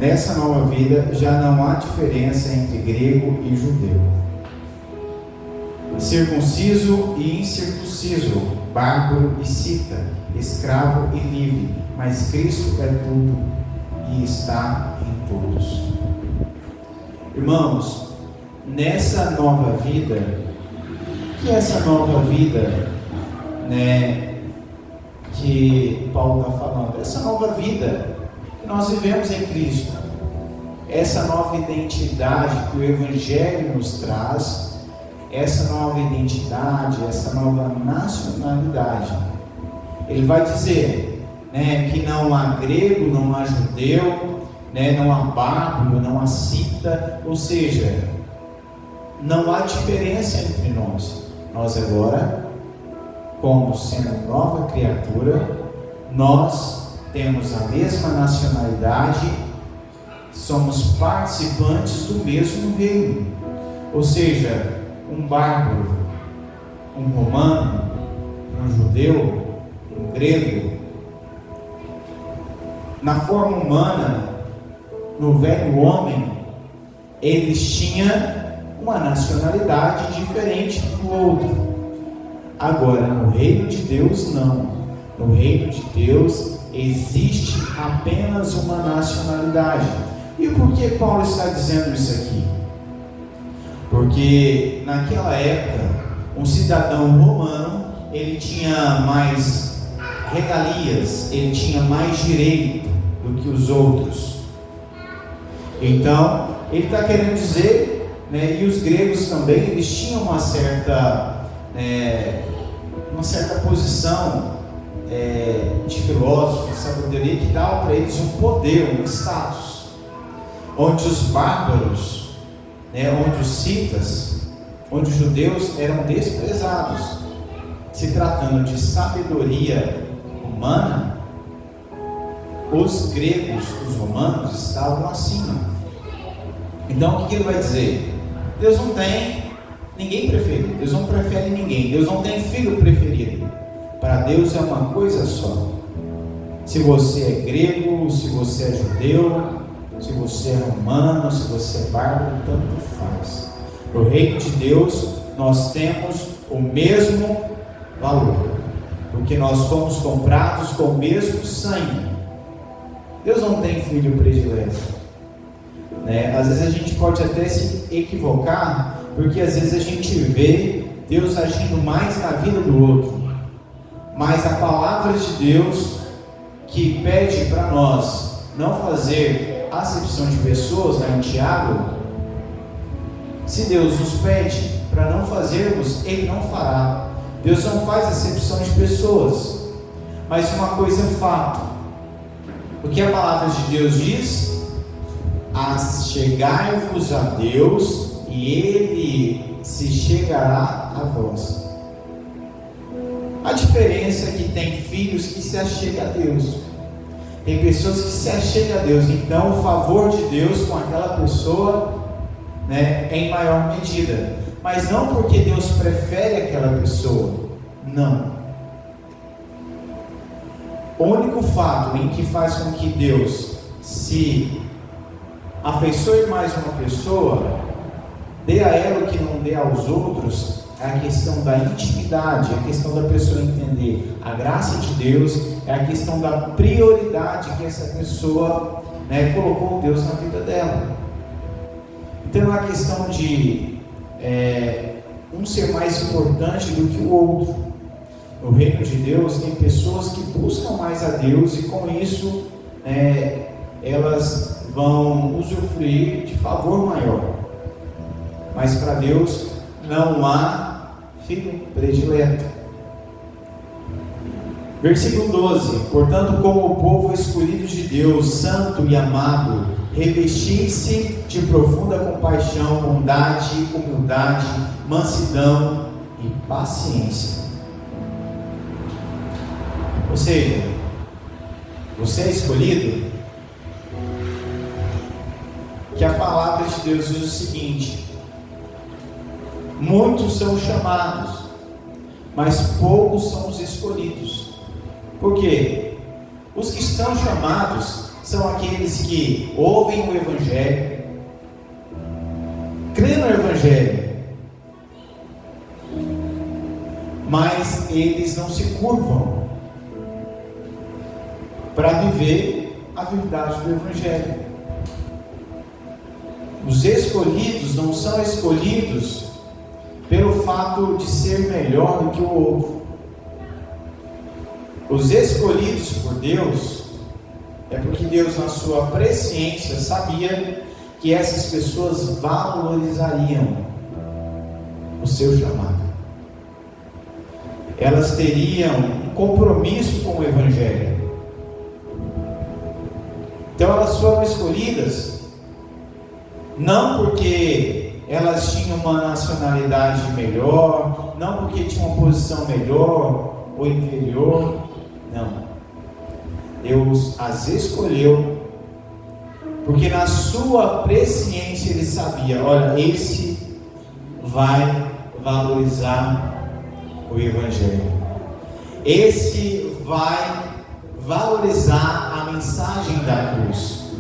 nessa nova vida já não há diferença entre grego e judeu, circunciso e incircunciso, bárbaro e cita, escravo e livre, mas Cristo é tudo e está em todos. Irmãos, nessa nova vida, que é essa nova vida, que Paulo está falando? Essa nova vida que nós vivemos em Cristo, essa nova identidade que o Evangelho nos traz, essa nova identidade, essa nova nacionalidade. Ele vai dizer, que não há grego, não há judeu, não há bárbaro, não há cita, ou seja, não há diferença entre nós. Nós agora, como sendo nova criatura, nós temos a mesma nacionalidade, somos participantes do mesmo reino. Ou seja, um bárbaro, um romano, um judeu, um grego, na forma humana, no velho homem, eles tinham uma nacionalidade diferente do outro. Agora, no reino de Deus, não. No reino de Deus existe apenas uma nacionalidade. E por que Paulo está dizendo isso aqui? Porque naquela época, um cidadão romano, ele tinha mais regalias, ele tinha mais direito do que os outros. Então, ele está querendo dizer, e os gregos também, eles tinham uma certa posição de filósofo, de sabedoria, que dava para eles um poder, um status, onde os bárbaros, onde os citas, onde os judeus eram desprezados. Se tratando de sabedoria humana, os gregos, os romanos, estavam acima. Então o que ele vai dizer? Deus não tem ninguém preferido, Deus não prefere ninguém, Deus não tem filho preferido. Para Deus é uma coisa só. Se você é grego, se você é judeu, se você é romano, se você é bárbaro, tanto faz. No reino de Deus nós temos o mesmo valor, porque nós fomos comprados com o mesmo sangue. Deus não tem filho predileto. Às vezes a gente pode até se equivocar, porque às vezes a gente vê Deus agindo mais na vida do outro, mas a palavra de Deus, que pede para nós não fazer acepção de pessoas, em Tiago, se Deus nos pede para não fazermos, Ele não fará. Deus não faz acepção de pessoas. Mas uma coisa é fato, o que a palavra de Deus diz: chegai-vos a Deus e Ele se chegará a vós. A diferença é que tem filhos que se achegam a Deus, tem pessoas que se achegam a Deus, então o favor de Deus com aquela pessoa é em maior medida, mas não porque Deus prefere aquela pessoa, não. O único fato em que faz com que Deus se afeiçoe mais uma pessoa, dê a ela o que não dê aos outros, é a questão da intimidade, é a questão da pessoa entender a graça de Deus, é a questão da prioridade que essa pessoa colocou Deus na vida dela. Então não é questão de um ser mais importante do que o outro. No reino de Deus tem pessoas que buscam mais a Deus e com isso elas vão usufruir de favor maior. Mas para Deus não há filho predileto. Versículo 12: portanto, como o povo escolhido de Deus, santo e amado, revestir-se de profunda compaixão, bondade, humildade, mansidão e paciência. Ou seja, você é escolhido, que a palavra de Deus diz o seguinte: muitos são chamados, mas poucos são os escolhidos. Por quê? Os que estão chamados são aqueles que ouvem o Evangelho, creem no Evangelho, mas eles não se curvam para viver a verdade do Evangelho. Os escolhidos não são escolhidos pelo fato de ser melhor do que o outro. Os escolhidos por Deus é porque Deus, na sua presciência, sabia que essas pessoas valorizariam o seu chamado. Elas teriam um compromisso com o Evangelho. Então elas foram escolhidas não porque elas tinham uma nacionalidade melhor, não porque tinham uma posição melhor ou inferior, não. Deus as escolheu porque na sua presciência Ele sabia, olha, esse vai valorizar o Evangelho, esse vai valorizar a mensagem da cruz.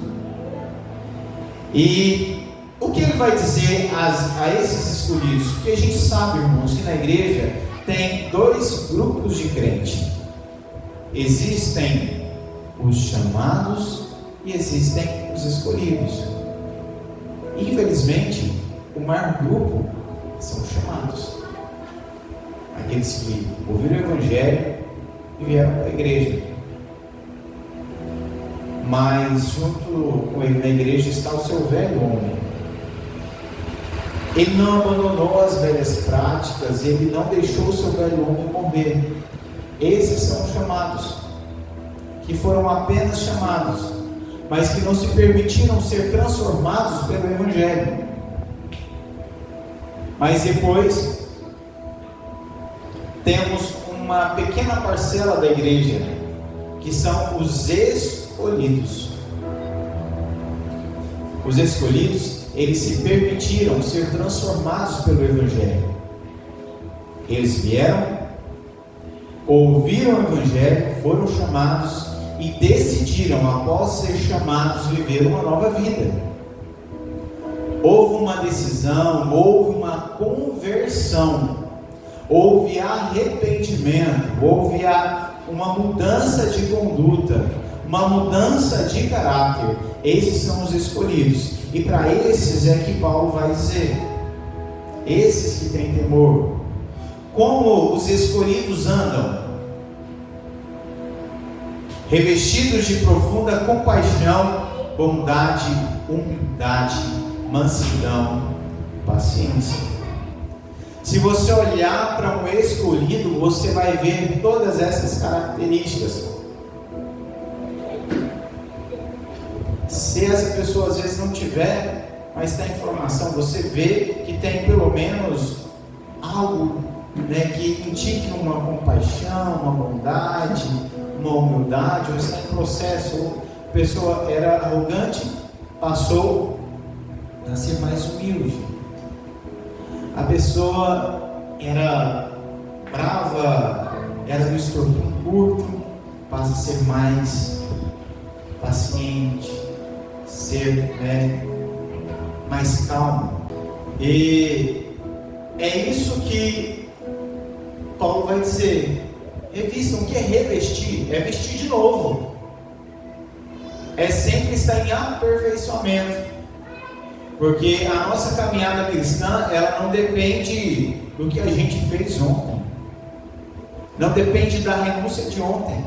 E o que Ele vai dizer a esses escolhidos? Porque a gente sabe, irmãos, que na igreja tem dois grupos de crente. Existem os chamados e existem os escolhidos. Infelizmente, o maior grupo são os chamados, aqueles que ouviram o Evangelho e vieram para a igreja. Mas junto com ele na igreja está o seu velho homem. Ele não abandonou as velhas práticas, ele não deixou o seu velho homem morrer. Esses são os chamados, que foram apenas chamados, mas que não se permitiram ser transformados pelo Evangelho. Mas depois temos uma pequena parcela da igreja, que são os escolhidos. Os escolhidos, eles se permitiram ser transformados pelo Evangelho. Eles vieram, ouviram o Evangelho, foram chamados e decidiram, após ser chamados, viver uma nova vida. Houve uma decisão, houve uma conversão, houve arrependimento, houve uma mudança de conduta, uma mudança de caráter. Esses são os escolhidos. E para esses é que Paulo vai dizer, esses que têm temor. Como os escolhidos andam? Revestidos de profunda compaixão, bondade, humildade, mansidão, paciência. Se você olhar para um escolhido, você vai ver todas essas características. Se essa pessoa às vezes não tiver, mas tem informação, você vê que tem pelo menos algo, que indique uma compaixão, uma bondade, uma humildade, ou está em processo. A pessoa era arrogante, passou a ser mais humilde. A pessoa era brava, era do estopim curto, passa a ser mais paciente, ser mais calmo. E é isso que Paulo vai dizer. Revistam. O que é revestir? É vestir de novo, é sempre estar em aperfeiçoamento, porque a nossa caminhada cristã, ela não depende do que a gente fez ontem, não depende da renúncia de ontem,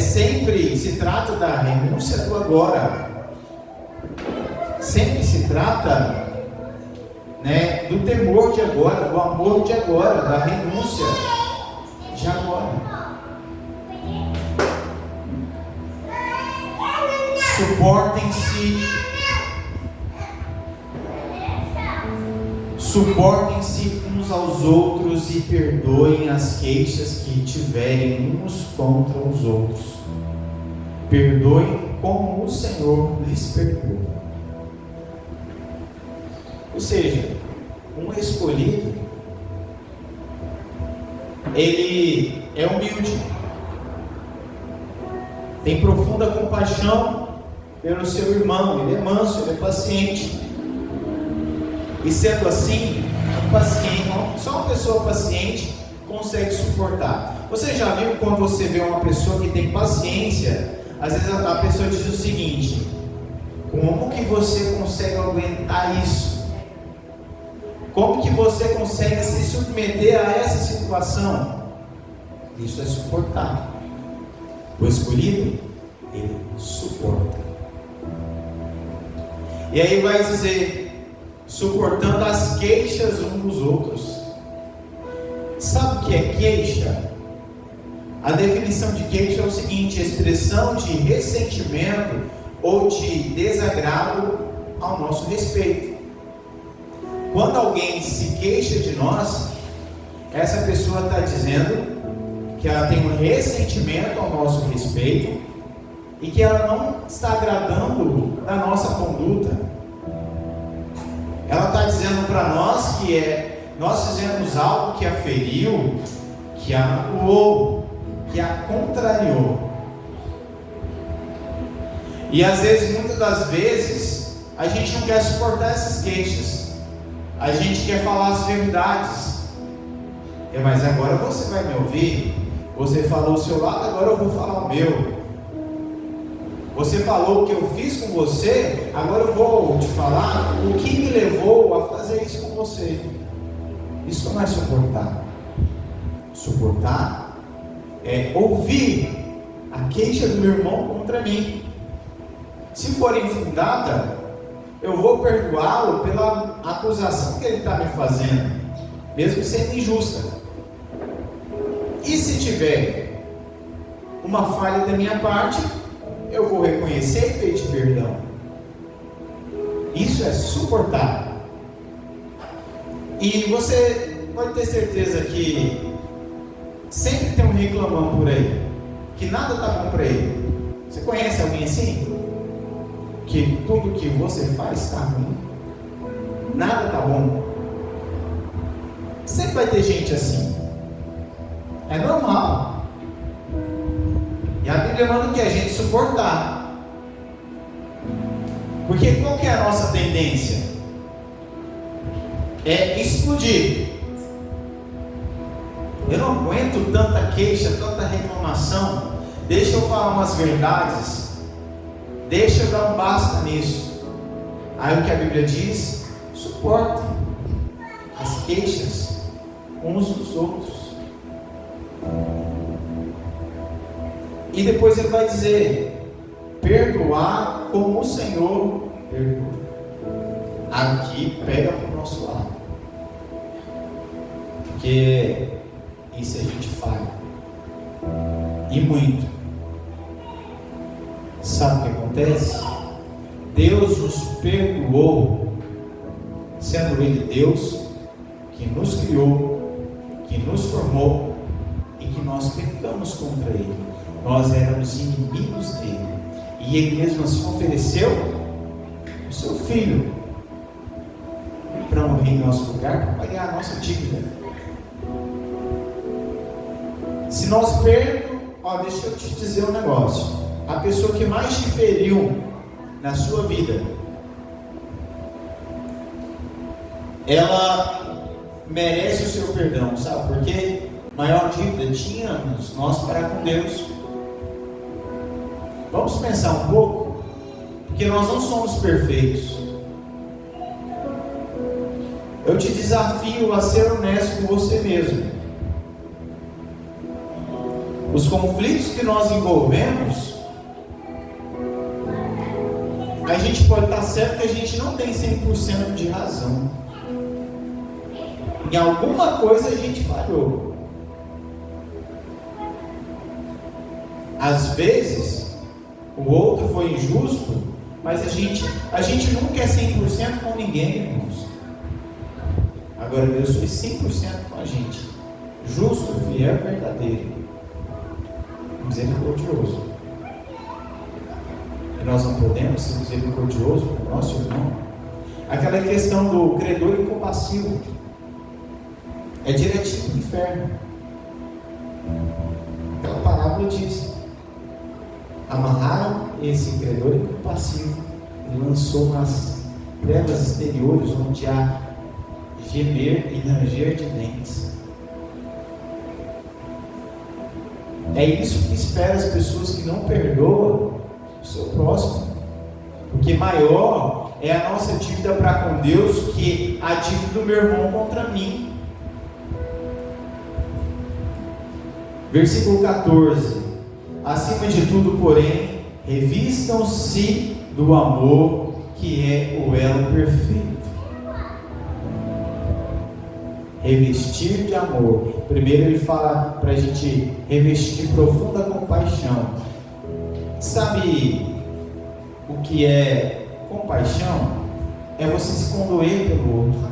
sempre se trata da renúncia do agora, sempre se trata do temor de agora, do amor de agora, da renúncia de agora. Suportem-se uns aos outros e perdoem as queixas que tiverem uns contra os outros. Perdoem como o Senhor lhes perdoa. Ou seja, um escolhido, ele é humilde, tem profunda compaixão pelo seu irmão, ele é manso, ele é paciente. E sendo assim, paciente, só uma pessoa paciente consegue suportar. Você já viu quando você vê uma pessoa que tem paciência, às vezes a pessoa diz o seguinte: como que você consegue aguentar isso? Como que você consegue se submeter a essa situação? Isso é suportar. O escolhido, ele suporta. E aí vai dizer, suportando as queixas uns dos outros. Sabe o que é queixa? A definição de queixa é o seguinte: expressão de ressentimento ou de desagrado ao nosso respeito. Quando alguém se queixa de nós, essa pessoa está dizendo que ela tem um ressentimento ao nosso respeito e que ela não está agradando da nossa conduta. Ela está dizendo para nós que nós fizemos algo que a feriu, que a magoou, que a contrariou. E às vezes, muitas das vezes, a gente não quer suportar essas queixas. A gente quer falar as verdades. Mas agora você vai me ouvir. Você falou o seu lado, agora eu vou falar o meu. Você falou o que eu fiz com você, agora eu vou te falar o que me levou a fazer isso com você. Isso não é suportar. Suportar é ouvir a queixa do meu irmão contra mim. Se for infundada, eu vou perdoá-lo pela acusação que ele está me fazendo, mesmo sendo injusta. E se tiver uma falha da minha parte, eu vou reconhecer e pedir perdão. Isso é suportar. E você pode ter certeza que sempre tem um reclamão por aí, que nada está bom para ele. Você conhece alguém assim? Que tudo que você faz está ruim, nada está bom. Sempre vai ter gente assim. É normal. E a Bíblia manda que a gente suportar. Porque qual que é a nossa tendência? É explodir. Eu não aguento tanta queixa, tanta reclamação. Deixa eu falar umas verdades. Deixa eu dar um basta nisso. Aí o que a Bíblia diz? Suporta as queixas uns dos outros. E depois ele vai dizer: perdoar como o Senhor perdoa. Aqui pega para o nosso lado, porque isso a gente falha, e muito. Sabe o que acontece? Deus nos perdoou, sendo Ele Deus que nos criou, que nos formou e que nós pecamos contra Ele. Nós éramos inimigos dele, e Ele mesmo assim ofereceu o seu Filho para morrer em nosso lugar, para pagar a nossa dívida. Se nós deixa eu te dizer um negócio: a pessoa que mais te feriu na sua vida, ela merece o seu perdão. Sabe por quê? Maior dívida tínhamos nós para com Deus. Vamos pensar um pouco, porque nós não somos perfeitos. Eu te desafio a ser honesto com você mesmo. Os conflitos que nós envolvemos, a gente pode estar certo que a gente não tem 100% de razão. Em alguma coisa a gente falhou. Às vezes o outro foi injusto, mas a gente nunca é 100% com ninguém, irmãos. Agora Deus foi 100% com a gente, justo, fiel, verdadeiro, misericordioso. E nós não podemos ser misericordiosos com o nosso irmão. Aquela questão do credor incompassivo é direitinho para o inferno. Aquela parábola diz: amarraram esse credor incompassível e lançou nas trevas exteriores, onde há gemer e ranger de dentes. É isso que espera as pessoas que não perdoam o seu próximo, porque maior é a nossa dívida para com Deus que a dívida do meu irmão contra mim. Versículo 14: acima de tudo, porém, revistam-se do amor, que é o elo perfeito. Revestir de amor. Primeiro ele fala para a gente revestir de profunda compaixão. Sabe o que é compaixão? É você se condoer pelo outro,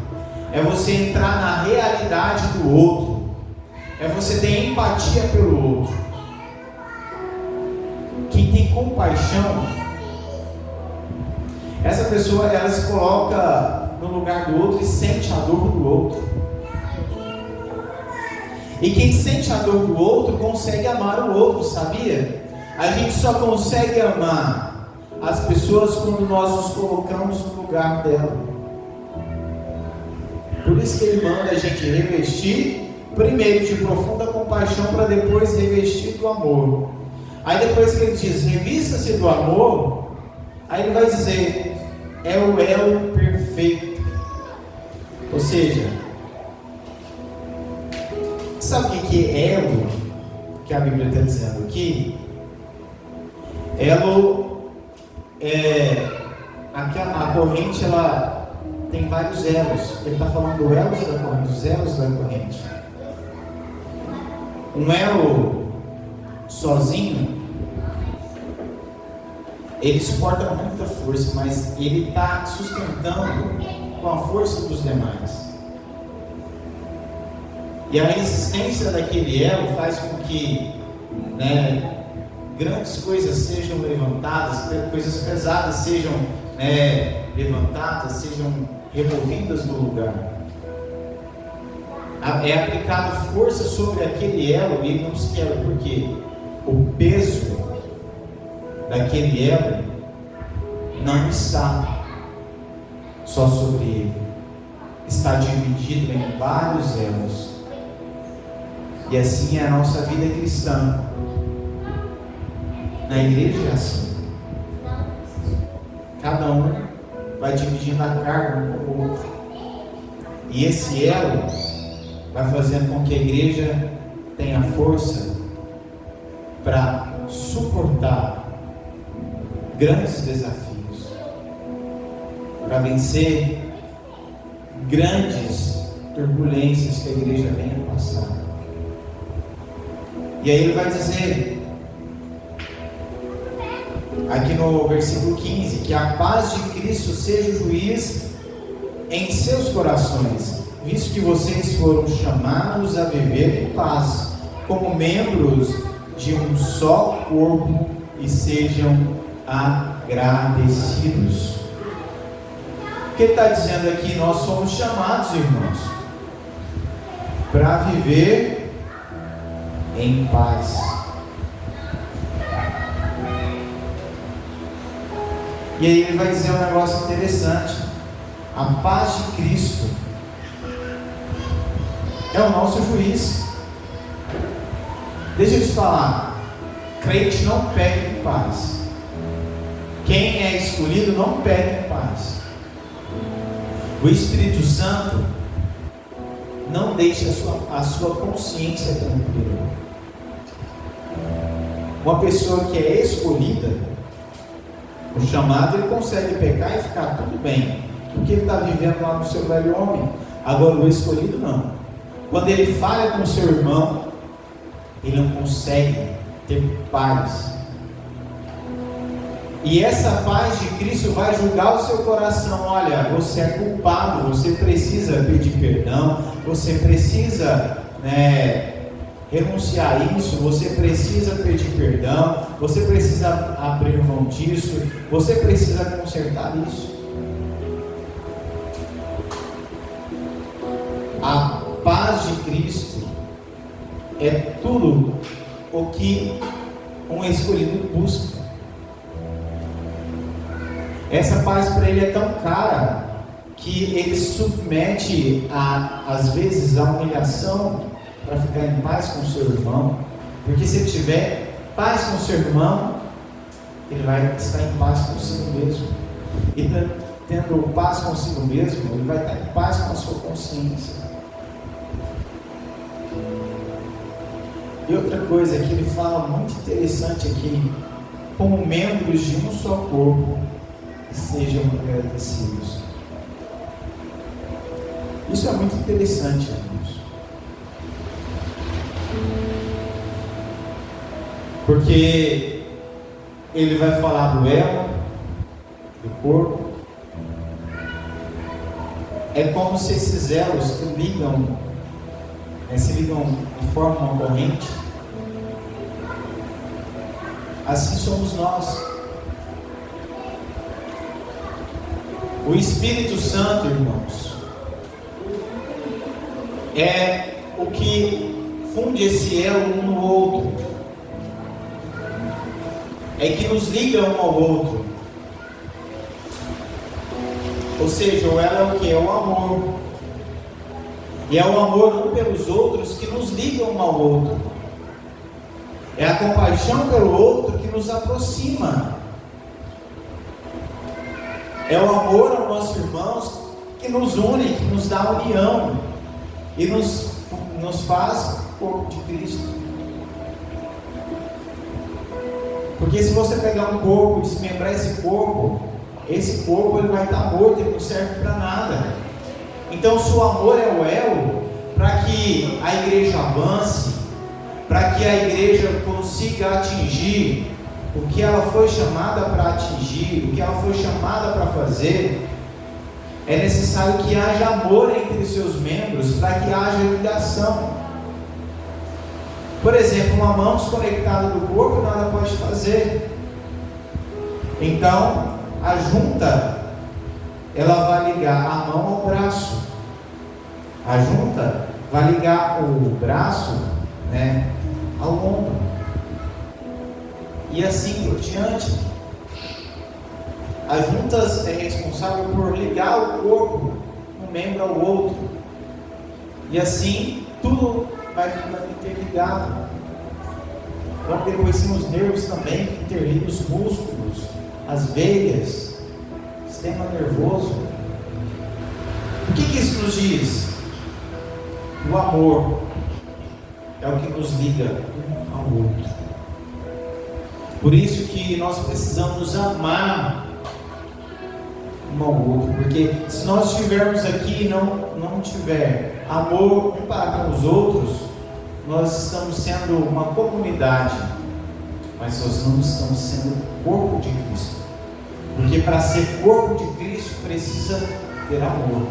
é você entrar na realidade do outro, é você ter empatia pelo outro. Quem tem compaixão, essa pessoa, ela se coloca no lugar do outro e sente a dor do outro. E quem sente a dor do outro consegue amar o outro, sabia? A gente só consegue amar as pessoas quando nós nos colocamos no lugar dela. Por isso que ele manda a gente revestir primeiro de profunda compaixão, para depois revestir do amor. Aí depois que ele diz, revista-se do amor, aí ele vai dizer, é o elo perfeito. Ou seja, sabe o que é elo? Que a Bíblia está dizendo aqui? Elo é a corrente, ela tem vários elos. Ele está falando do elos da corrente, dos elos da corrente. Um elo sozinho, ele suporta muita força, mas ele está sustentando com a força dos demais. E a resistência daquele elo faz com que, grandes coisas sejam levantadas, coisas pesadas sejam levantadas, sejam removidas do lugar. É aplicado força sobre aquele elo e ele não se quebra, porque o peso daquele elo não está só sobre ele, está dividido em vários elos. E assim é a nossa vida cristã. Na igreja é assim. Cada um vai dividindo a carga um com o outro. E esse elo vai fazendo com que a igreja tenha força para suportar grandes desafios, para vencer grandes turbulências que a igreja venha passar. E aí ele vai dizer aqui no versículo 15, que a paz de Cristo seja o juiz em seus corações, visto que vocês foram chamados a viver em paz, como membros de um só corpo, e sejam agradecidos. O que ele está dizendo aqui? Nós somos chamados, irmãos, para viver em paz. E aí ele vai dizer um negócio interessante: a paz de Cristo é o nosso juiz. Deixa eu te falar, crente não pede em paz. Quem é escolhido não pede em paz. O Espírito Santo não deixa a sua consciência tranquila. Uma pessoa que é escolhida, o chamado, ele consegue pecar e ficar tudo bem, porque ele está vivendo lá no seu velho homem. Agora o escolhido não. Quando ele falha com o seu irmão, ele não consegue ter paz. E essa paz de Cristo vai julgar o seu coração. Olha, você é culpado, você precisa pedir perdão, você precisa renunciar a isso, você precisa pedir perdão, você precisa abrir mão disso, você precisa consertar isso. A paz de Cristo é tudo o que um escolhido busca. Essa paz para ele é tão cara que ele submete às vezes a humilhação para ficar em paz com o seu irmão, porque se ele tiver paz com o seu irmão, ele vai estar em paz consigo mesmo, e tendo paz consigo mesmo, ele vai estar em paz com a sua consciência. E outra coisa que ele fala muito interessante aqui: como membros de um só corpo, sejam agradecidos. Isso é muito interessante, irmãos, porque ele vai falar do elo, do corpo. É como se esses elos se ligam de forma corrente. Assim somos nós. O Espírito Santo, irmãos, é o que funde esse elo um no outro, é que nos liga um ao outro. Ou seja, o elo é o que? É o amor. E é o amor um pelos outros que nos liga um ao outro. É a compaixão pelo outro que nos aproxima. É o amor aos nossos irmãos que nos une, que nos dá união e nos faz corpo de Cristo. Porque se você pegar um corpo e desmembrar esse corpo ele vai estar morto, ele não serve para nada. Então, se o amor é o elo para que a igreja avance, para que a igreja consiga atingir o que ela foi chamada para atingir, o que ela foi chamada para fazer, é necessário que haja amor entre seus membros, para que haja ligação. Por exemplo, uma mão desconectada do corpo nada pode fazer. Então, a junta, ela vai ligar a mão ao braço. A junta vai ligar o braço, ao ombro. E assim por diante. As juntas é responsável por ligar o corpo, um membro ao outro. E assim, tudo vai ficando interligado. Então, depois tem os nervos também, que interligam os músculos, as veias, sistema nervoso. O que isso nos diz? O amor é o que nos liga um ao outro. Por isso que nós precisamos amar um ao outro, porque se nós estivermos aqui e não tiver amor um para com os outros, nós estamos sendo uma comunidade, mas nós não estamos sendo o corpo de Cristo. Porque para ser corpo de Cristo precisa ter amor.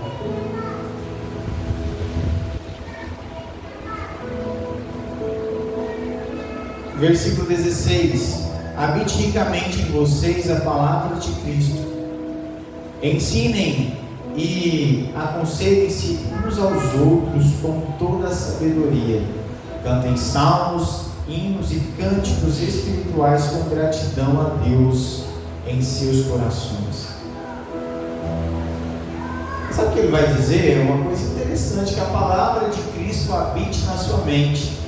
Versículo 16: habite ricamente em vocês a palavra de Cristo, ensinem e aconselhem-se uns aos outros com toda a sabedoria, cantem salmos, hinos e cânticos espirituais com gratidão a Deus em seus corações. Sabe o que ele vai dizer? É uma coisa interessante, que a palavra de Cristo habite na sua mente.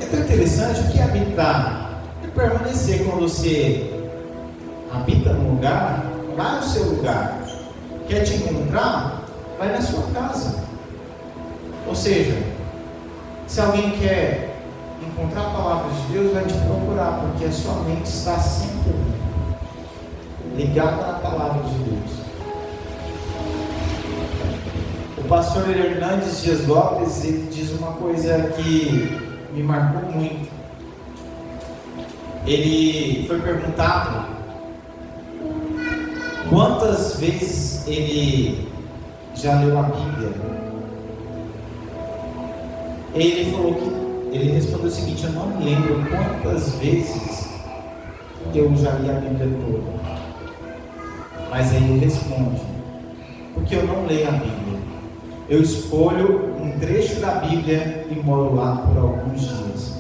É tão interessante. O que é habitar? É permanecer. Quando você habita num lugar, vai no seu lugar. Quer te encontrar? Vai na sua casa. Ou seja, se alguém quer encontrar a palavra de Deus, vai te procurar, porque a sua mente está sempre ligada na palavra de Deus. O pastor Hernandes Dias Lopes, ele diz uma coisa que me marcou muito. Ele foi perguntado quantas vezes ele já leu a Bíblia. Ele respondeu o seguinte: eu não me lembro quantas vezes eu já li a Bíblia toda. Mas aí ele responde: porque eu não leio a Bíblia. Eu escolho um trecho da Bíblia e moro lá por alguns dias.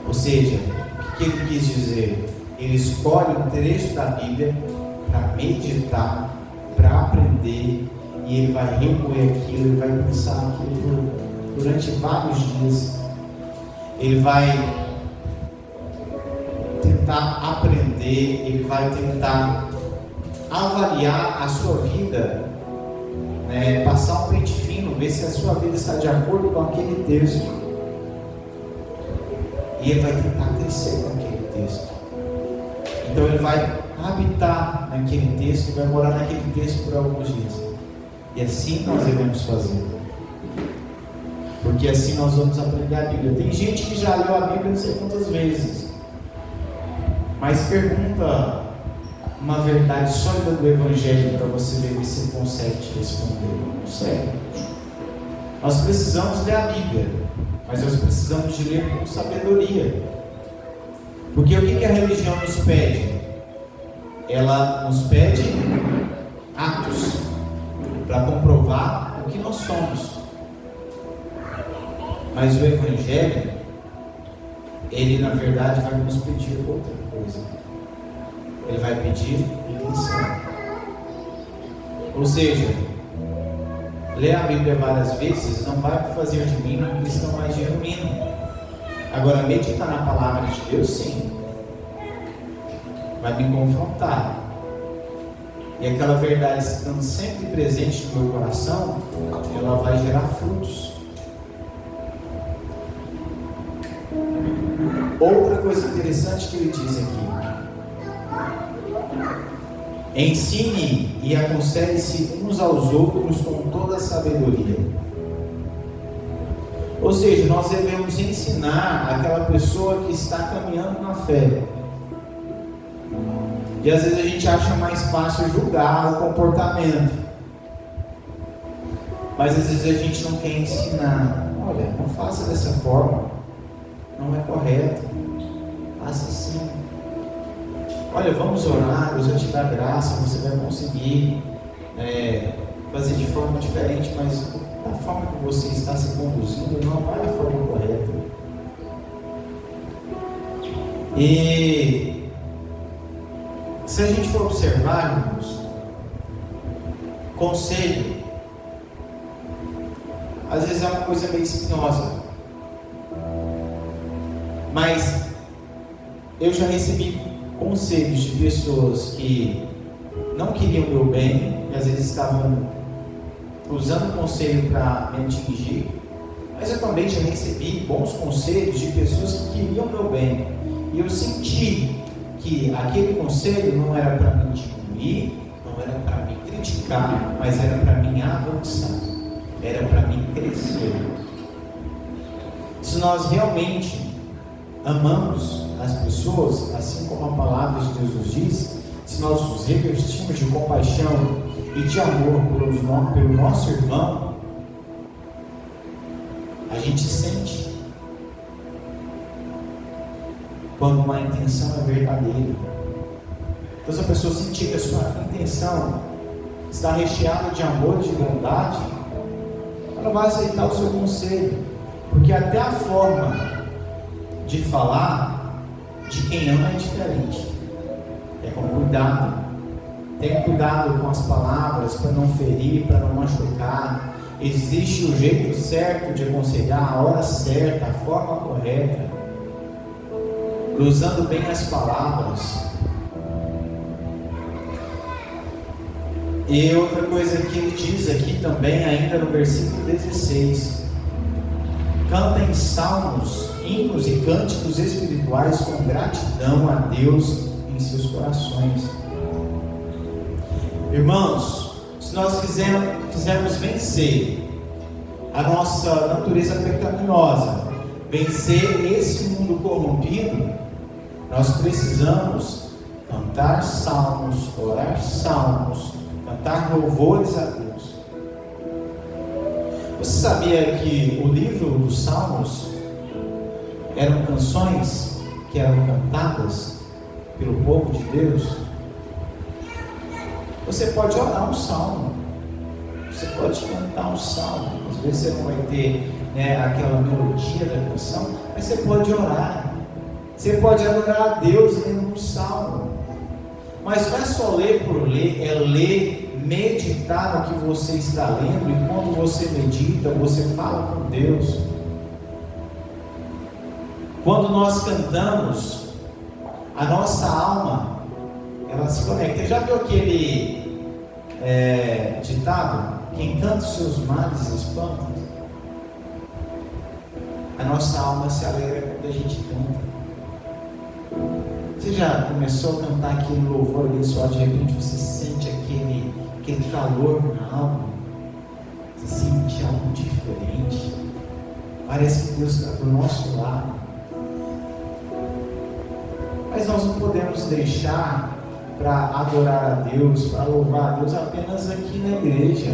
Ou seja, o que ele quis dizer? Ele escolhe um trecho da Bíblia para meditar, para aprender, e ele vai remoer aquilo, ele vai pensar aquilo durante vários dias. Ele vai tentar aprender, ele vai tentar avaliar a sua vida, né? Passar um pente fino, ver se a sua vida está de acordo com aquele texto, e ele vai tentar crescer naquele texto. Então ele vai habitar naquele texto e vai morar naquele texto por alguns dias. E assim nós devemos fazer, porque assim nós vamos aprender a Bíblia. Tem gente que já leu a Bíblia não sei quantas vezes, mas pergunta uma verdade sólida do Evangelho para você ver se você consegue te responder. Não sei. Nós precisamos ler a Bíblia, mas nós precisamos de ler com sabedoria. Porque o que a religião nos pede? Ela nos pede atos para comprovar o que nós somos. Mas o Evangelho, ele na verdade vai nos pedir outra coisa. Ele vai pedir intenção. Ou seja, ler a Bíblia várias vezes não vai fazer de mim um cristão mais genuíno. Agora, meditar na palavra de Deus, sim, vai me confrontar. E aquela verdade estando sempre presente no meu coração, ela vai gerar frutos. Outra coisa interessante que ele diz aqui: ensine e aconselhe-se uns aos outros com toda a sabedoria. Ou seja, nós devemos ensinar aquela pessoa que está caminhando na fé. E às vezes a gente acha mais fácil julgar o comportamento, mas às vezes a gente não quer ensinar. Olha, não faça dessa forma, não é correto, faça assim. Olha, vamos orar, Deus vai te dar graça, você vai conseguir fazer de forma diferente, mas da forma que você está se conduzindo não é a forma correta. E se a gente for observar, irmãos, conselho às vezes é uma coisa meio espinhosa, mas eu já recebi conselhos de pessoas que não queriam o meu bem, e às vezes estavam usando o conselho para me atingir, mas eu também já recebi bons conselhos de pessoas que queriam o meu bem, e eu senti que aquele conselho não era para me diminuir, não era para me criticar, mas era para me avançar, era para me crescer. Se nós realmente amamos as pessoas, assim como a palavra de Deus nos diz, se nós nos revestimos de compaixão e de amor pelo nosso irmão, a gente sente quando uma intenção é verdadeira. Então, se a pessoa sentir que a sua intenção está recheada de amor e de bondade, ela vai aceitar o seu conselho, porque até a forma de falar de quem ama é diferente. É com cuidado. Tenha cuidado com as palavras para não ferir, para não machucar. Existe o jeito certo de aconselhar, a hora certa, a forma correta, usando bem as palavras. E outra coisa que ele diz aqui também, ainda no versículo 16: cantem salmos, hinos e cânticos espirituais com gratidão a Deus em seus corações. Irmãos, se nós quisermos vencer a nossa natureza pecaminosa, vencer esse mundo corrompido, nós precisamos cantar salmos, orar salmos, cantar louvores a Deus. Você sabia que o livro dos Salmos eram canções que eram cantadas pelo povo de Deus? Você pode orar um salmo, você pode cantar um salmo. Às vezes você não vai ter aquela melodia da canção, mas você pode orar. Você pode adorar a Deus lendo um salmo. Mas não é só ler por ler, é ler, meditar no que você está lendo. E quando você medita, você fala com Deus. Quando nós cantamos, a nossa alma, ela se conecta. Já viu aquele ditado? Quem canta os seus males espanta. A nossa alma se alegra quando a gente canta. Você já começou a cantar aquele louvor abençoado, de repente você sente aquele calor na alma, você sente algo diferente, parece que Deus está do nosso lado. Mas nós não podemos deixar para adorar a Deus, para louvar a Deus apenas aqui na igreja.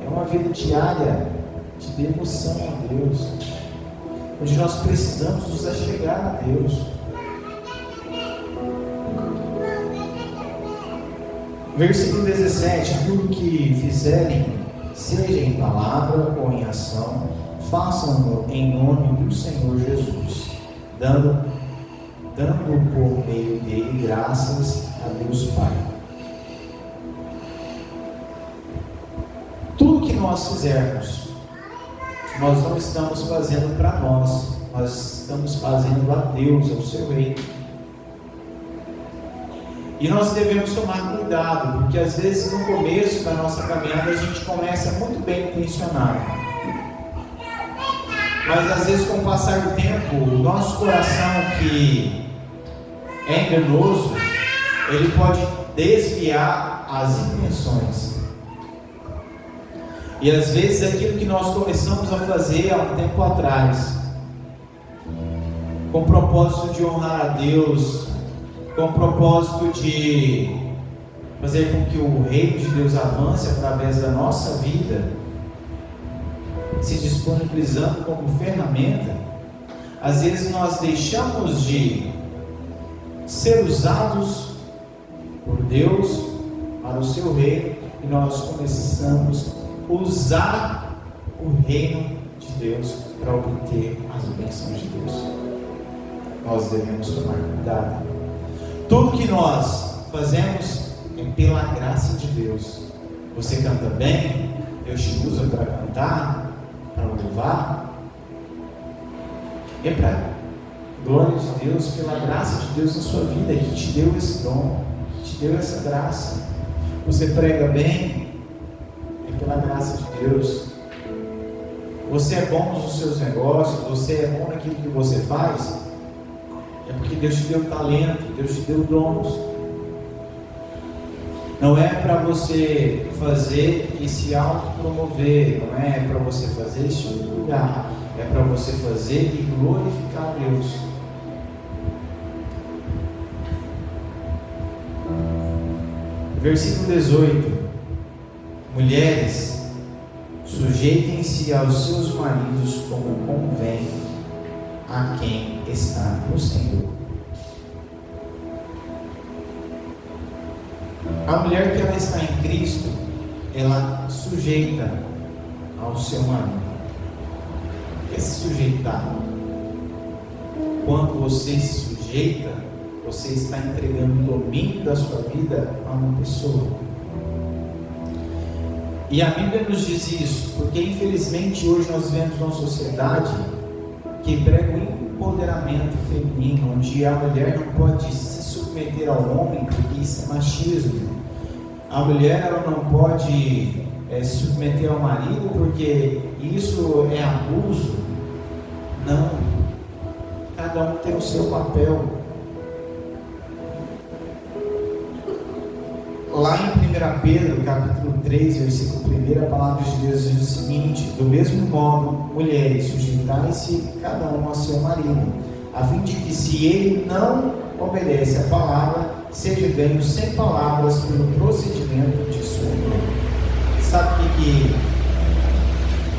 É uma vida diária de devoção a Deus, onde nós precisamos nos achegar a Deus. Versículo 17: tudo que fizerem, seja em palavra ou em ação, façam-no em nome do Senhor Jesus, dando por meio dele graças a Deus Pai. Tudo que nós fizermos, nós não estamos fazendo para nós estamos fazendo a Deus, ao seu reino. E nós devemos tomar cuidado, porque às vezes no começo da nossa caminhada a gente começa muito bem intencionado, mas às vezes com o passar do tempo, o nosso coração, que é enganoso, ele pode desviar as intenções. E às vezes aquilo que nós começamos a fazer há um tempo atrás, com o propósito de honrar a Deus, com o propósito de fazer com que o reino de Deus avance através da nossa vida, se disponibilizando como ferramenta, às vezes nós deixamos de ser usados por Deus para o seu reino, e nós começamos a usar o reino de Deus para obter as bênçãos de Deus. Nós devemos tomar cuidado. Tudo que nós fazemos é pela graça de Deus. Você canta bem, Deus te usa para cantar, para louvar, é para glória de Deus, pela graça de Deus na sua vida, que te deu esse dom, que te deu essa graça. Você prega bem, é pela graça de Deus. Você é bom nos seus negócios, você é bom naquilo que você faz, é porque Deus te deu talento, Deus te deu dons. Não é para você fazer e se autopromover, não é para você fazer e se orgulhar, é para você fazer e glorificar a Deus. Versículo 18: mulheres, sujeitem-se aos seus maridos como convém a quem está no Senhor. A mulher que ela está em Cristo, ela sujeita ao seu marido. O que é se sujeitar? Quando você se sujeita, você está entregando o domínio da sua vida a uma pessoa. E a Bíblia nos diz isso, porque infelizmente hoje nós vivemos uma sociedade que prega o empoderamento feminino, onde a mulher não pode se submeter ao homem, porque isso é machismo. A mulher ela não pode se submeter ao marido, porque isso é abuso. Não, cada um tem o seu papel. Lá em 1 Pedro, capítulo 3, versículo 1, a palavra de Deus diz o seguinte: do mesmo modo, mulheres, sujeitai-se cada um ao seu marido, a fim de que, se ele não obedece a palavra, seja ganho sem palavras pelo procedimento de sua mulher. Sabe o que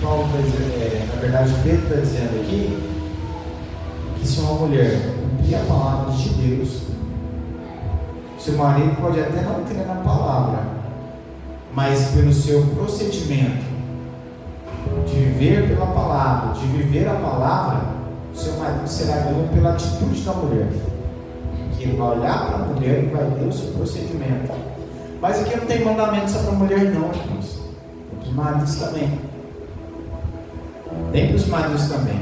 Paulo está dizendo? Na verdade, Pedro está dizendo aqui que se uma mulher cumprir a palavra de Deus, seu marido pode até não crer na palavra, mas pelo seu procedimento de viver pela palavra, de viver a palavra, seu marido será ganho pela atitude da mulher. Que ele vai olhar para a mulher e vai ver o seu procedimento. Mas aqui não tem mandamento só para a mulher, não, irmãos. Tem para os maridos também. Tem para os maridos também.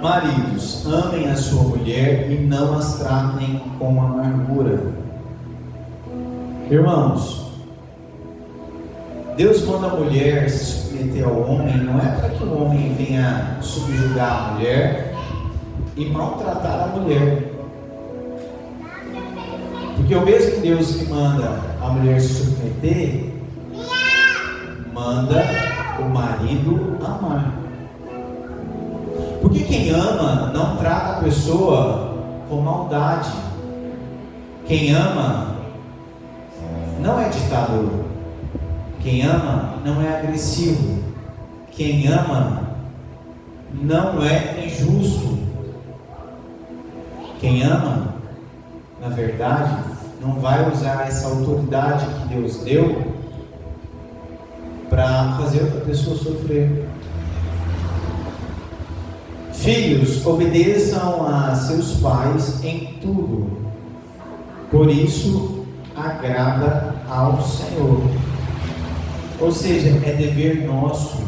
Maridos, amem a sua mulher e não as tratem com amargura. Irmãos, Deus manda a mulher se submeter ao homem, não é para que o homem venha subjugar a mulher e maltratar a mulher. Porque o mesmo Deus que manda a mulher se submeter, manda o marido amar. Porque quem ama não trata a pessoa com maldade. Quem ama não é ditador. Quem ama não é agressivo. Quem ama não é injusto. Quem ama, na verdade, não vai usar essa autoridade que Deus deu para fazer outra pessoa sofrer. Filhos, obedeçam a seus pais em tudo, por isso agrada ao Senhor. Ou seja, é dever nosso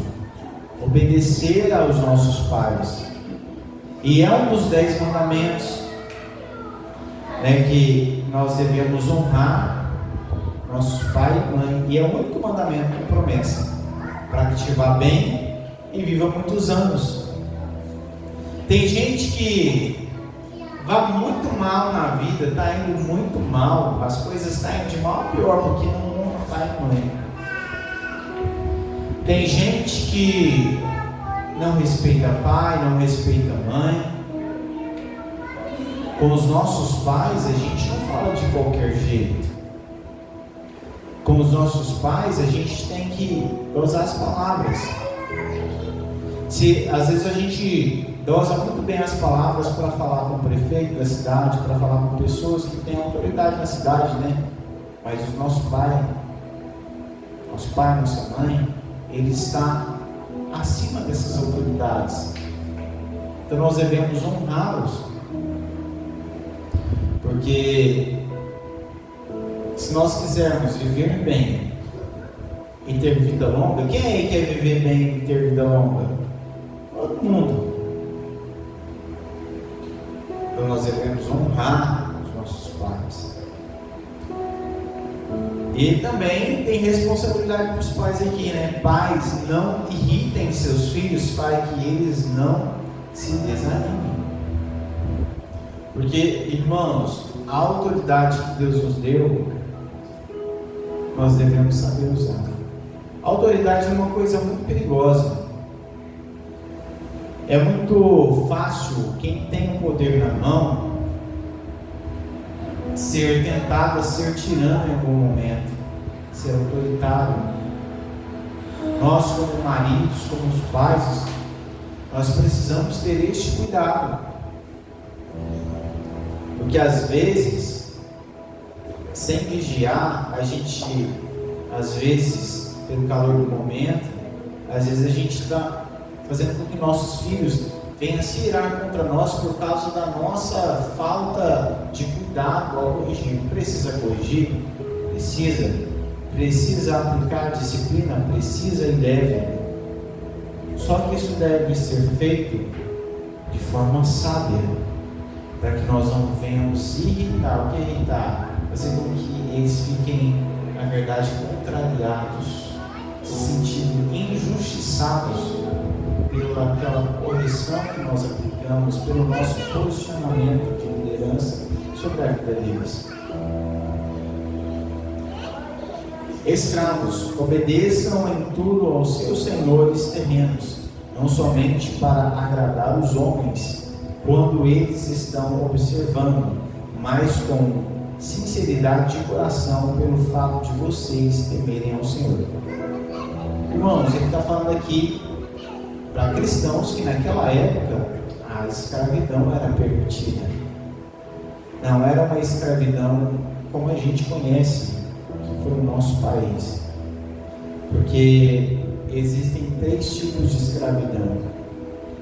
obedecer aos nossos pais. E é um dos 10 mandamentos, que nós devemos honrar nossos pai e mãe. E é o único mandamento com promessa para que te vá bem e viva muitos anos. Tem gente que vai muito mal na vida, está indo muito mal, as coisas estão indo de mal a pior, porque não honra pai e mãe. Tem gente que não respeita pai, não respeita mãe. Com os nossos pais, a gente não fala de qualquer jeito. Com os nossos pais, a gente tem que usar as palavras. Às vezes a gente dosa muito bem as palavras para falar com o prefeito da cidade, para falar com pessoas que têm autoridade na cidade, Mas o nosso pai, nossa mãe, ele está acima dessas autoridades. Então nós devemos honrá-los. Porque se nós quisermos viver bem e ter vida longa, quem aí quer viver bem e ter vida longa? Todo mundo. Então nós devemos honrar os nossos pais. E também tem responsabilidade para os pais aqui, Pais, não irritem seus filhos para que eles não se desanimem. Porque, irmãos, a autoridade que Deus nos deu, nós devemos saber usar. A autoridade é uma coisa muito perigosa. É muito fácil quem tem o poder na mão ser tentado a ser tirano em algum momento, ser autoritário. Nós, como maridos, como pais, nós precisamos ter este cuidado. Porque às vezes, sem vigiar, a gente, às vezes, pelo calor do momento, às vezes a gente está fazendo com que nossos filhos venham se irar contra nós por causa da nossa falta de cuidado ao corrigir. Precisa corrigir? Precisa aplicar disciplina? Precisa e deve. Só que isso deve ser feito de forma sábia, para que nós não venhamos irritar. O que é irritar? Fazer com que eles fiquem, na verdade, contrariados, se sentindo injustiçados pelaquela correção que nós aplicamos, pelo nosso posicionamento de liderança sobre a vida deles. Escravos, obedeçam em tudo aos seus senhores terrenos, não somente para agradar os homens, quando eles estão observando, mas com sinceridade de coração, pelo fato de vocês temerem ao Senhor. Irmãos, ele está falando aqui para cristãos que naquela época a escravidão era permitida. Não era uma escravidão como a gente conhece, que foi o nosso país. Porque existem 3 tipos de escravidão.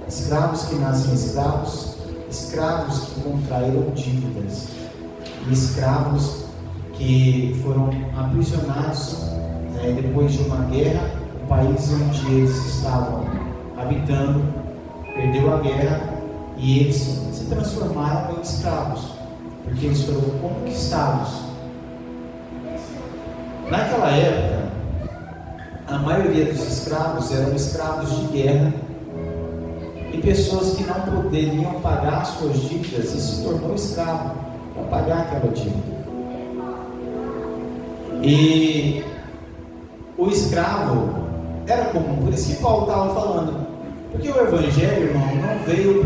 escravos que nascem escravos, escravos que contraíram dívidas, e escravos que foram aprisionados depois de uma guerra. O país onde eles estavam habitando perdeu a guerra e eles se transformaram em escravos, porque eles foram conquistados. Naquela época, a maioria dos escravos eram escravos de guerra e pessoas que não poderiam pagar suas dívidas, e se tornou escravo para pagar aquela dívida. E o escravo era comum, por isso que Paulo estava falando, porque o Evangelho, irmão, não veio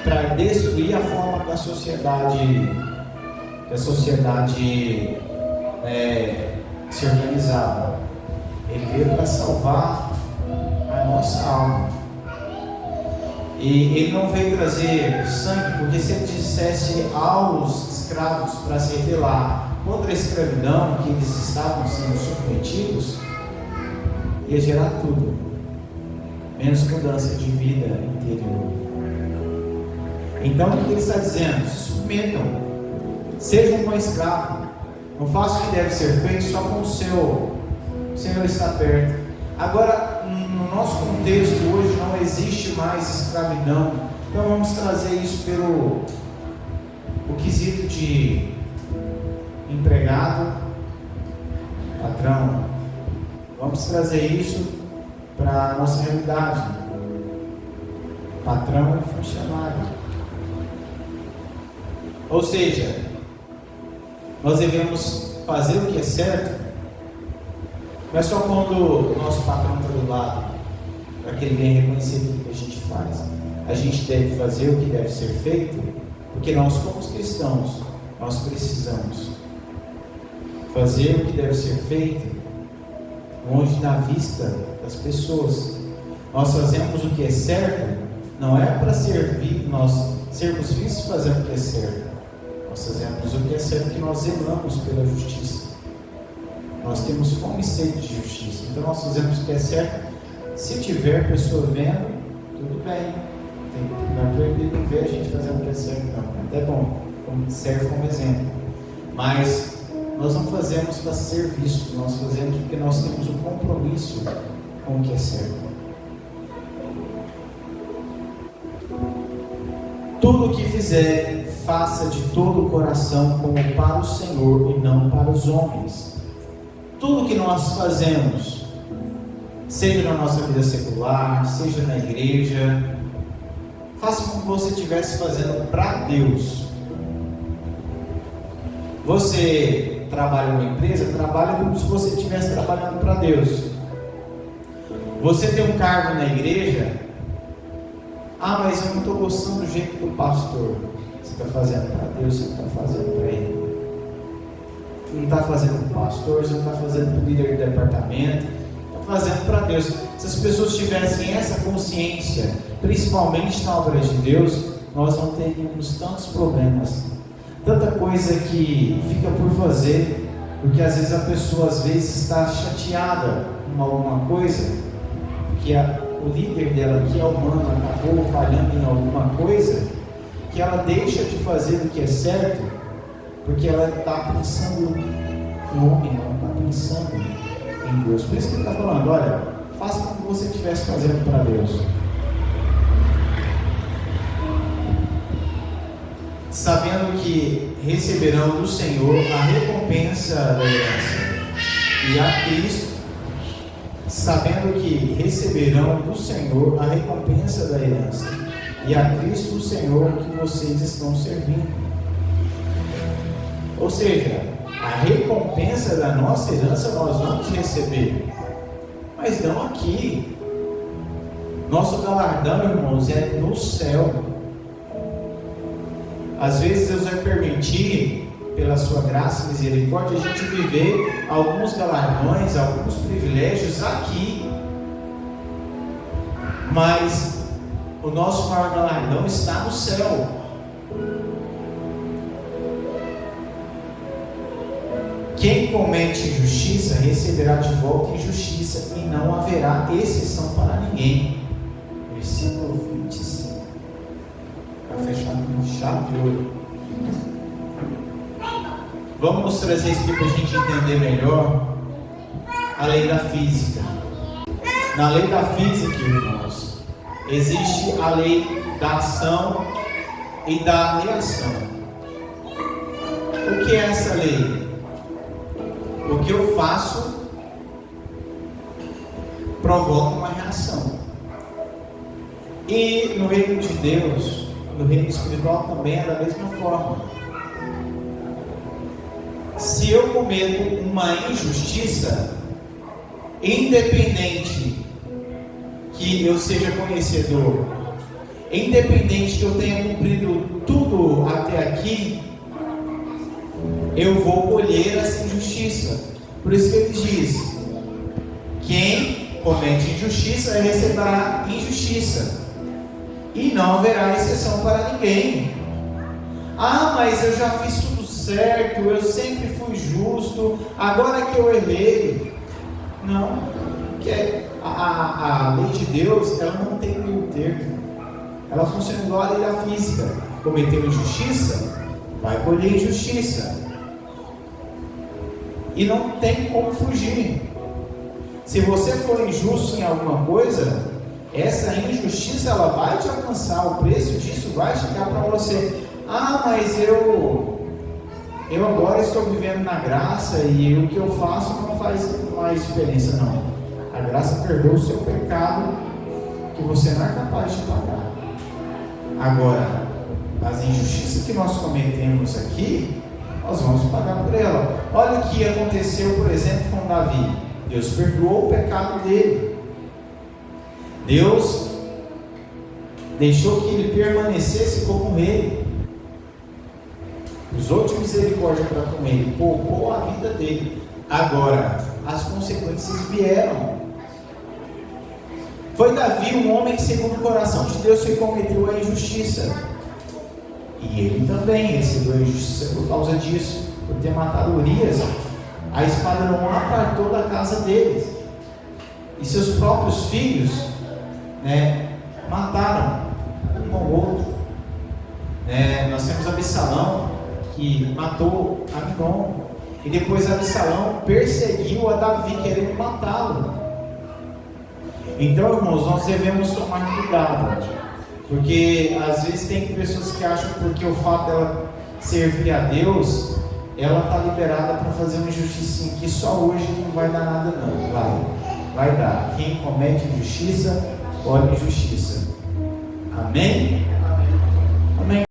para destruir a forma que a sociedade se organizava. Ele veio para salvar a nossa alma. E ele não veio trazer sangue, porque se ele dissesse aos escravos para se rebelar contra a escravidão que eles estavam sendo submetidos, ia gerar tudo, menos mudança de vida interior. Então o que ele está dizendo? Se submetam, sejam como escravo, não façam o que deve ser feito só com o Senhor está perto. Agora, no nosso contexto hoje não existe mais escravidão, então vamos trazer isso pelo quesito de empregado, patrão. Vamos trazer isso para a nossa realidade, patrão e funcionário. Ou seja, nós devemos fazer o que é certo, não é só quando o nosso patrão está do lado, para que ele venha reconhecer o que a gente faz. A gente deve fazer o que deve ser feito, porque nós, como cristãos, nós precisamos fazer o que deve ser feito, onde na vista das pessoas. Nós fazemos o que é certo, não é para servir, nós sermos vistos fazendo o que é certo. Nós fazemos o que é certo porque nós zelamos pela justiça. Nós temos fome e sede de justiça. Então nós fazemos o que é certo. Se tiver pessoa vendo, tudo bem. Não é proibido ver a gente fazendo o que é certo, não. Até bom, serve como exemplo. Mas nós não fazemos para ser visto, nós fazemos porque nós temos um compromisso com o que é certo. Tudo o que fizer, faça de todo o coração como para o Senhor e não para os homens. Tudo que nós fazemos, seja na nossa vida secular, seja na igreja, faça como se você estivesse fazendo para Deus. Você trabalha numa empresa, trabalha como se você estivesse trabalhando para Deus. Você tem um cargo na igreja, mas eu não estou gostando do jeito do pastor. Você está fazendo para Deus, você não está fazendo para ele. Você não está fazendo para o pastor, você não está fazendo para o líder do departamento, está fazendo para Deus. Se as pessoas tivessem essa consciência, principalmente na obra de Deus, nós não teríamos tantos problemas, tanta coisa que fica por fazer, porque às vezes a pessoa está chateada com alguma coisa, que o líder dela, que é humano, acabou falhando em alguma coisa, que ela deixa de fazer o que é certo, porque ela está pensando no homem, ela está pensando em Deus. Por isso que ele está falando, olha, faça como você estivesse fazendo para Deus. Sabendo que receberão do Senhor a recompensa da herança, e a Cristo, sabendo que receberão do Senhor a recompensa da herança, e a Cristo o Senhor que vocês estão servindo. Ou seja, a recompensa da nossa herança nós vamos receber, mas não aqui. Nosso galardão, irmãos, é no céu. Às vezes Deus vai permitir, pela sua graça e misericórdia, a gente viver alguns galardões, alguns privilégios aqui, mas o nosso maior galardão está no céu. Quem comete injustiça receberá de volta injustiça, e não haverá exceção para ninguém. Está fechado com chave de ouro. Vamos trazer isso aqui para a gente entender melhor a lei da física. Na lei da física, irmãos, existe a lei da ação e da reação. O que é essa lei? O que eu faço provoca uma reação. E no reino de Deus, no reino espiritual também é da mesma forma. Se eu cometo uma injustiça, independente que eu seja conhecedor, independente que eu tenha cumprido tudo até aqui, eu vou colher essa injustiça. Por isso que ele diz: quem comete injustiça receberá injustiça, e não haverá exceção para ninguém. Ah, mas eu já fiz tudo certo, eu sempre fui justo, agora que eu errei. Não, porque a lei de Deus, ela não tem meio termo. Ela funciona igual a lei da física. Cometeu injustiça, vai colher injustiça. E não tem como fugir. Se você for injusto em alguma coisa, essa injustiça ela vai te alcançar, o preço disso vai chegar para você. Ah, mas eu agora estou vivendo na graça e o que eu faço não faz mais diferença. Não, a graça perdoa o seu pecado que você não é capaz de pagar. Agora, as injustiças que nós cometemos aqui, nós vamos pagar por ela. Olha o que aconteceu, por exemplo, com Davi. Deus perdoou o pecado dele. Deus deixou que ele permanecesse como rei. Usou de misericórdia para com ele, poupou a vida dele. Agora, as consequências vieram. Foi Davi um homem segundo o coração de Deus que cometeu a injustiça. E ele também recebeu a injustiça por causa disso, por ter matado Urias. A espada não apartou da casa deles. E seus próprios filhos, mataram um ao outro. Nós temos Absalão, que matou Amnon. E depois Absalão perseguiu a Davi, querendo matá-lo. Então, irmãos, nós devemos tomar cuidado. Porque às vezes tem pessoas que acham que porque o fato dela servir a Deus, ela está liberada para fazer uma injustiça que só hoje não vai dar nada não. Vai dar. Quem comete injustiça, olha injustiça. Amém?